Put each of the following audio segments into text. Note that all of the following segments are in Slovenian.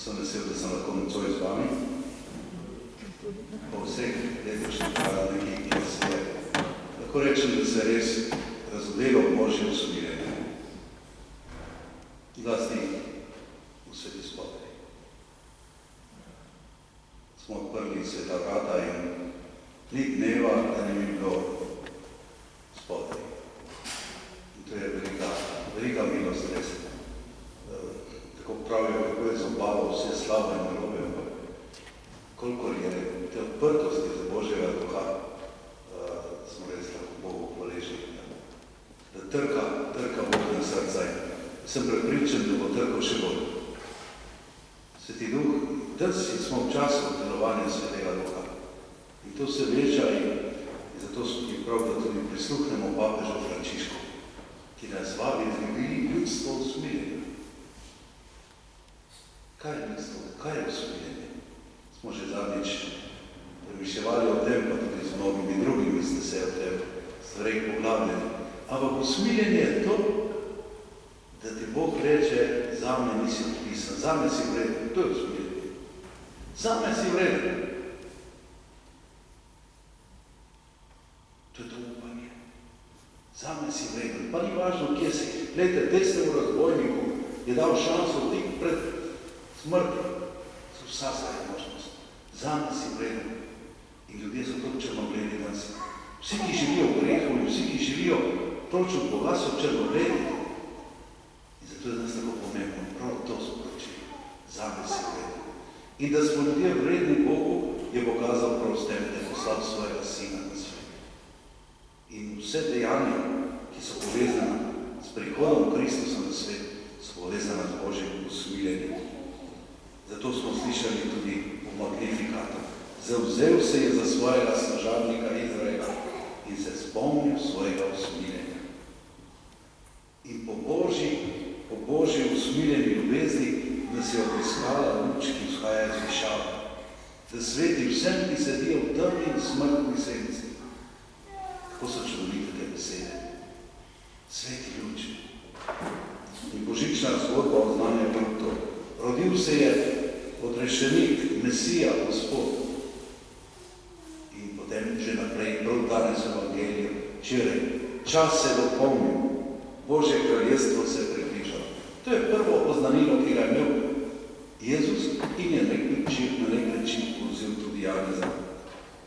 sem vesel, da sem lahko nocoj z vami. Po vseh letošnjih praznikih, ki se je, lahko rečem, da se res razodelo Božje usmirjenje. Zlasti v Sveti spodaj. Smo odprli sveta vrata in ni dneva, da ne bi bilo spodaj. In to je velika milost res. Tako pravijo, kako je zobalo vse slavo in narobe, ampak kolikor je te odprtosti za Božjega duha, smo res lahko Bogu hvaležni. Da trka Bog na srca in sem prepričan, da bo trkal še bolj. Sveti duh, danes smo v času delovanja Svetega duha. In to se veča in zato je prav, da tudi prisluhnemo papežu Frančišku, ki nas vabi, da bi bili ljudstvo usmirjeni. Kaj je ljudstvo? Kaj je usmirjenje? Smo že zadnjič premišljevali o tem, pa tudi z mnogimi drugimi ste se o tem stvareh poglabljali. Ampak usmirjenje je to, da ti Bog reče, zame nisi odpisan, zame si vreden. To je usmirjenje. Zame si vreden. To je to upanje. Zame si vreden. Pa ni važno, kje si. Glejte, desnemu razbojniku je dal šanso tik pred smrti. So vsa svoja možnost. Zame si vreden. In ljudje so to črnogledi danes. Vsi, ki živijo v grehu in vsi, ki živijo pročem Boga, so črnogledi. In zato je danes tako pomembno. Prav to sporočilo. Zame si vreden. In da smo ljudje vredni Bogu, je pokazal prav s tem, da je poslal svojega sina na svet. In vse dejanja, ki so povezane s prihodom Kristusa na svet, so povezane z Božjim usmiljenjem. Zato smo slišali tudi v Magnifikatu. Zavzel se je za svojega služabnika Izraela in se spomnil svojega usmiljenja. In po Božji usmiljeni ljubezni nas je obiskala luč, ki vzhaja iz višave, da sveti vsem, ki sedijo v temni in smrtni senci. Kako so čudovite te besede? Sveti luč. In božična zgodba oznanja prav to. Rodil se je odrešenik, Mesija, Gospod. In potem že naprej, prav danes v Evangeliju, včeraj, čas se dopolnil, Božje kraljestvo se je približalo. To je prvo oznanilo, ki ga je imel Jezus in je na nek način povzel tudi Janeza.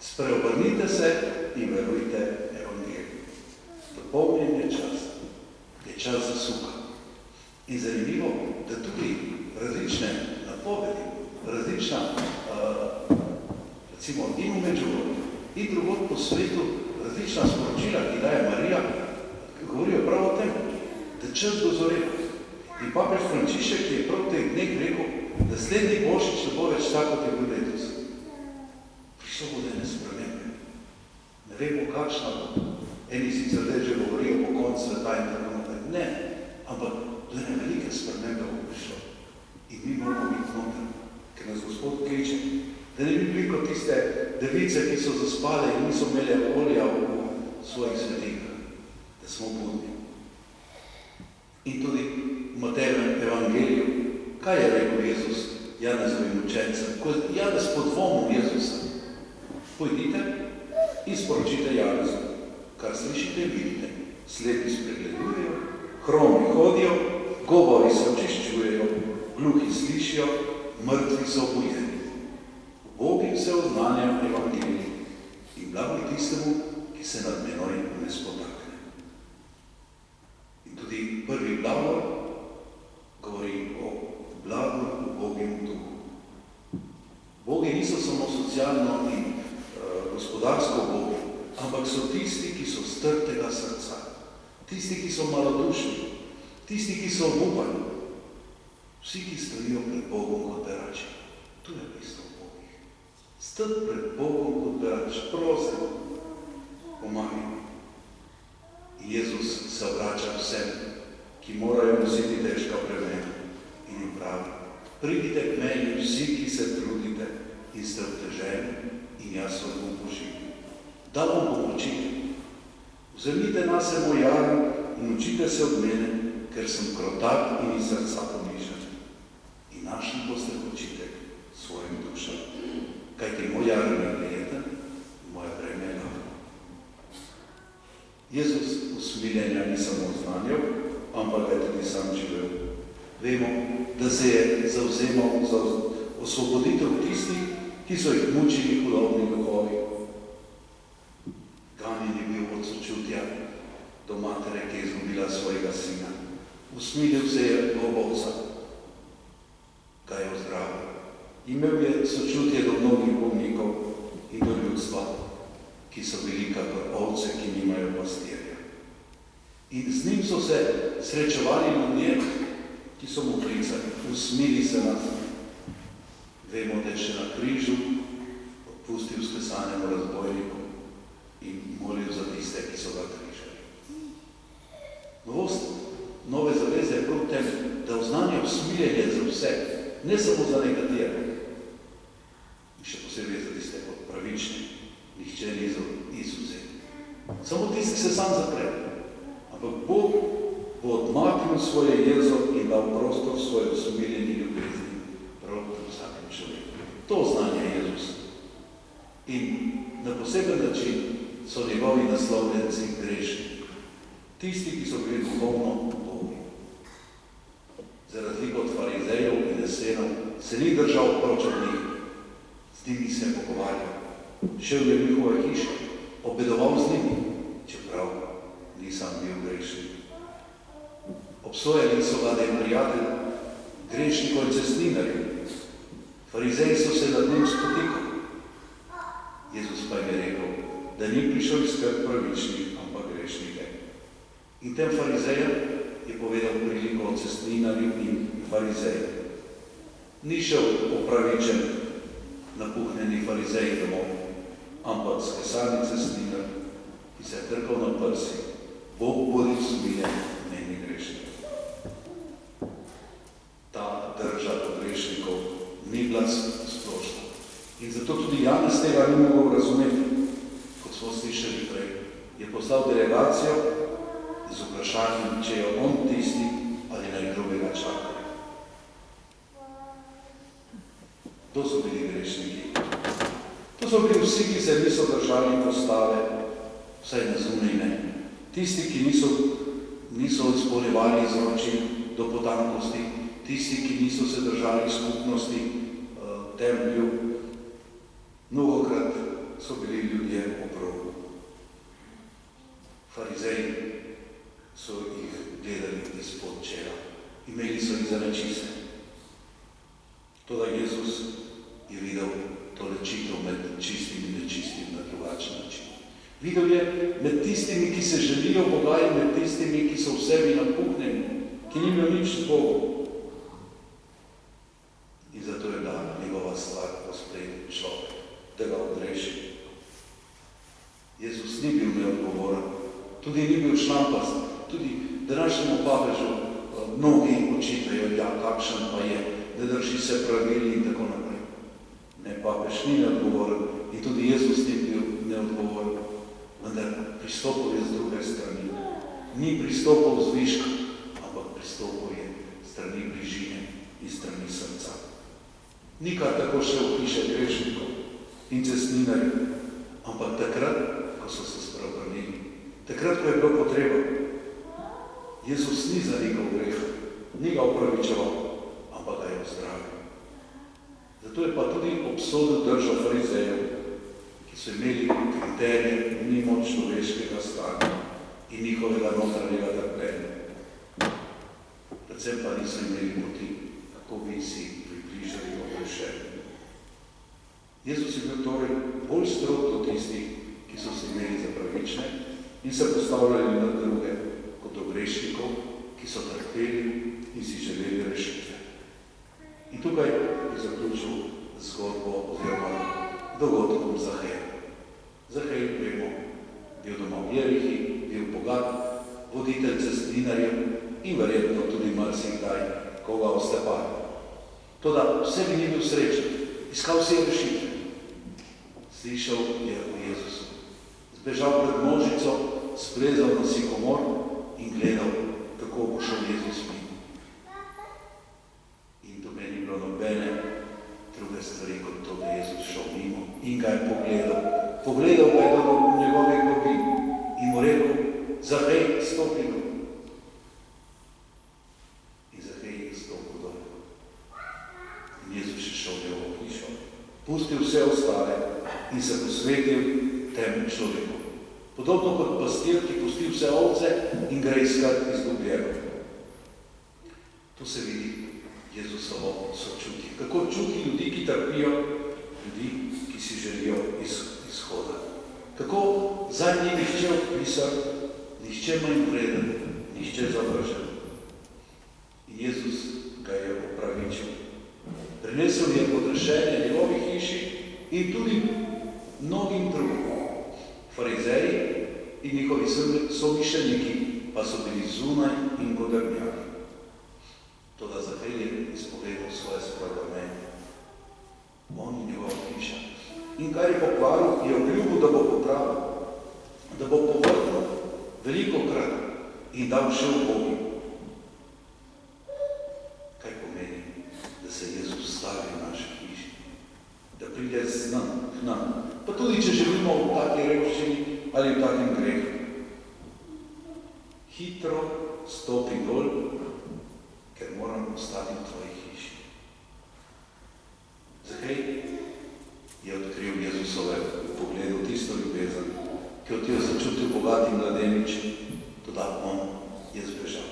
Spreobrnite se in verujte Evangeliju. Dopolnjen je čas, je čas za suka. In zanimivo, da tudi različne napovedi, različna, recimo in v Medžugorju, in drugod po svetu, različna sporočila, ki daje Marija, govorijo prav o tem, da čas dozoreva. In papež Frančišek je prav v teh dneh rekel, da slednji Božič ne bo več tako, kot je bil letos. Prišlo bo ene spremembe. Ne vemo, kakšna bo. Eni sicer že govorijo po koncu sveta in tako naprej. Ne, ampak do ene velike spremembe bo prišlo. In mi moramo biti noter, ker nas Gospod kliče, da ne bi bili kot tiste device, ki so zaspale in niso imeli olja v svojih svetikah, da smo budni. In tudi v Matejevem Evangeliju, kaj je rekel Jezus Janezovim učencem? Ko je Janez pod dvomom Jezusa, pojdite in sporočite Janezu, kar slišite in vidite. Slepi spregledujejo, hromi hodijo, govori se očiščujejo, gluhi slišijo, mrtvi so obujeni. V Bogu se oznanja Evangelij in blago tistemu, ki se nad menoj ne spotakne. In tudi prvi blagor govori o blagu v Bogem duhu. Bogi niso samo socialno in gospodarsko Bogi, ampak so tisti, ki so strtega srca, tisti, ki so malodušni, tisti, ki so obupani, vsi, ki stojijo pred Bogom kot berači. Tu je bistvo v Bogih. Stati pred Bogom kot berač, prosim, pomagaj. Jezus se obrača vsem, ki morajo nositi težka bremena in jim pravi, pridite k meni vsi, ki se trudite in ste obteženi in jaz vam bom poživil. Da vam pomočite. Vzemite nase moj jaren in učite se od mene, ker sem krotak in iz srca pomišljen. In našli boste počiti. Jezus usmiljenja ni samo znanjal, ampak ga je tudi sam živel. Vemo, da se je zavzemal za osvoboditev tistih, ki so jih mučili hudobni duhovi. Ganjen je bil od sočutja do matere, ki je izgubila svojega sina. Usmilil se je do ovca, ga je ozdravil. Imel je sočutje do mnogih bolnikov in do ljudstva, ki so bili kakor ovce, ki nimajo pastirja. In z njim so se srečevali ljudje, ki so mu klicali, usmili se nas. Vemo, da je še na križu odpustil skesanemu razbojniku in molil za tiste, ki so ga križali. Novost nove zaveze je prav tem, da oznanja usmiljenje za vse, ne samo za nekatere. In še posebej za tiste pravične, nihče ni izvzet. Samo tisti se sam zapre. Ampak Bog bo odmaknil svoje jezo in dal prostor svoje usmiljeni ljubezni prav vsakem človeku. To znanje je Jezus. In na poseben način so njegovi naslovljenci grešni. Tisti, ki so bili duhovno ubogi. Za razliko od farizejev in esenov se ni držal proč od njih. Z njimi se je pogovarjal. Šel je v njihove hiše, obedoval z njimi, čeprav nisem bil grešnik. Obsojali so ga, da je prijatelj grešnikov in cestninarjev. Farizeji so se nad njim spotikali. Jezus pa jim je rekel, da ni prišel iskat pravičnih, ampak grešnike. In tem farizejem je povedal priliko o cestninarju in farizeju. Ni šel opravičen napuhnjeni farizeji domov, ampak skesani cestninar, ki se je trkal na prsi. Bog bodi usmiljen meni grešnik. Ta drža do grešnikov ni bila splošna. In zato tudi Janez tega ni mogel razumeti. Kot smo slišali prej, je poslal delegacijo z vprašanjem, če je on tisti ali naj drugega čaka. To so bili grešniki. To so bili vsi, ki se niso držali postave, vsaj na zunaj. Tisti, ki niso izpolnjevali izročil do potankosti, tisti, ki niso se držali skupnosti templju, mnogokrat so bili ljudje oprogu. Farizeji so jih gledali izpod čela, imeli so jih za nečiste. Toda Jezus je videl to ločitev med čistim in nečistim na drugačen način. Videl je med tistimi, ki se želijo Boga in med tistimi, ki so v sebi napuhnjeni, ki nimajo nič z Bogom. In zato je bila njegova stvar posprejeti človek, da ga odreši. Jezus ni bil neodgovoren, tudi ni bil šlampast, tudi današnjemu papežu mnogi očitajo, ja, kakšen pa je, da drži se pravili in tako naprej. Ne, papež ni neodgovoren in tudi Jezus ni bil neodgovoren, vendar pristopil je z druge strani. Ni pristopil z viška, ampak pristopil je strani bližine in strani srca. Ni kar tako šel v hiše grešnikov in cestninarjev, ampak takrat, ko so se spreobrnili, takrat, ko je bilo potreba. Jezus ni zanikal greha, ni ga opravičeval, ampak ga je ozdravil. Zato je pa tudi obsodil držo farizejev, ki so imeli kriterije mimo človeškega stanja in njihovega notranjega trpljenja. Predvsem pa niso imeli poti, kako bi si približali odrešenje. Jezus je bil torej bolj strog do tistih, ki so se imeli za pravične in se postavljali na druge, kot do grešnikov, ki so trpeli in si želeli rešitve. In tukaj je zaključil zgodbo oziroma dogodkom Zaheja. Zahej, vemo, bil doma v Jerihi, bil bogat, voditelj cestninarjev in verjetno tudi marsikdaj koga ostepal. Toda vse bi ni bil srečen, iskal si je rešitve. Slišal je o Jezusu. Zbežal pred množico, splezal na sikomor in gledal, kako bo šel Jezus mimo. In to meni bilo nobene druge stvari, kot to, da Jezus šel mimo in ga je pogledal. Pogledal ga je do njegovih grobi in mu rekel, Zahej, stopi dol. In Zahej je stopil dol. In Jezus je šel v njegovo hišo, pustil vse ostale in se posvetil temu človeku. Podobno kot pastir, ki pusti vse ovce in gre iskat izgubljeno. Tu se vidi Jezusovo sočutje. Kako čuti ljudi, ki trpijo, ljudi, ki si želijo izhoda. Kako zanj ni nihče odpisal, nihče manj vreden, nihče zavržen. In Jezus ga je opravičil. Prinesel je podrešenje njegovi hiši in tudi mnogim drugim. Farizeji in njihovi somišljeniki pa so bili zunaj in godrnjali. Toda Zahej je izpovedal svoje spravljanje. On in njegova hiša. In kar je pokvaril, je obljubil, da bo popravil, da bo povrnil veliko krat in dal še v Bogu. Kaj pomeni, da se Jezus stavi v naši hiši? Da pride z nam, k nam. Pa tudi, če živimo v taki revščini ali v takem grehu. Hitro stopi dol, ker moram ostati v tvoji hiši. Zakaj je odkril Jezusove v pogledu tisto ljubezen, ki jo ti je začutil bogati mladenič, toda on je zbežal.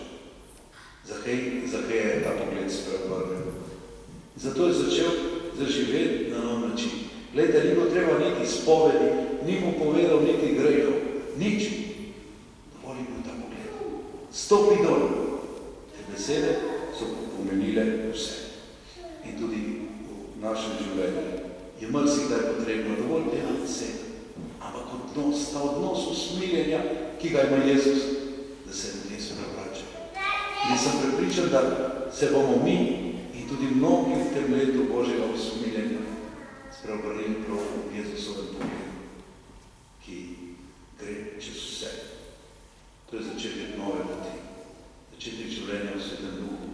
Zakaj je ta pogled spreobrnil. Zato je začel zaživeti na nov način. Glejte, ni bilo treba niti spovedi, ni mu povedal niti grehov, nič. Dovolj je bil ta pogled. Stopi dol. Te besede so pomenile vse. In tudi v našem življenju je marsikdaj potrebno dovolj delati vse. Ampak odnos, ta odnos usmiljenja, ki ga ima Jezus, da se ljudje spreobračajo. In sem prepričan, da se bomo mi in tudi mnogi v tem letu Božjega usmiljenja spreobrnili prav v Jezusovem pogledu, ki gre čez vse. To je začetek nove poti, začetek življenja v Svetem Duhu.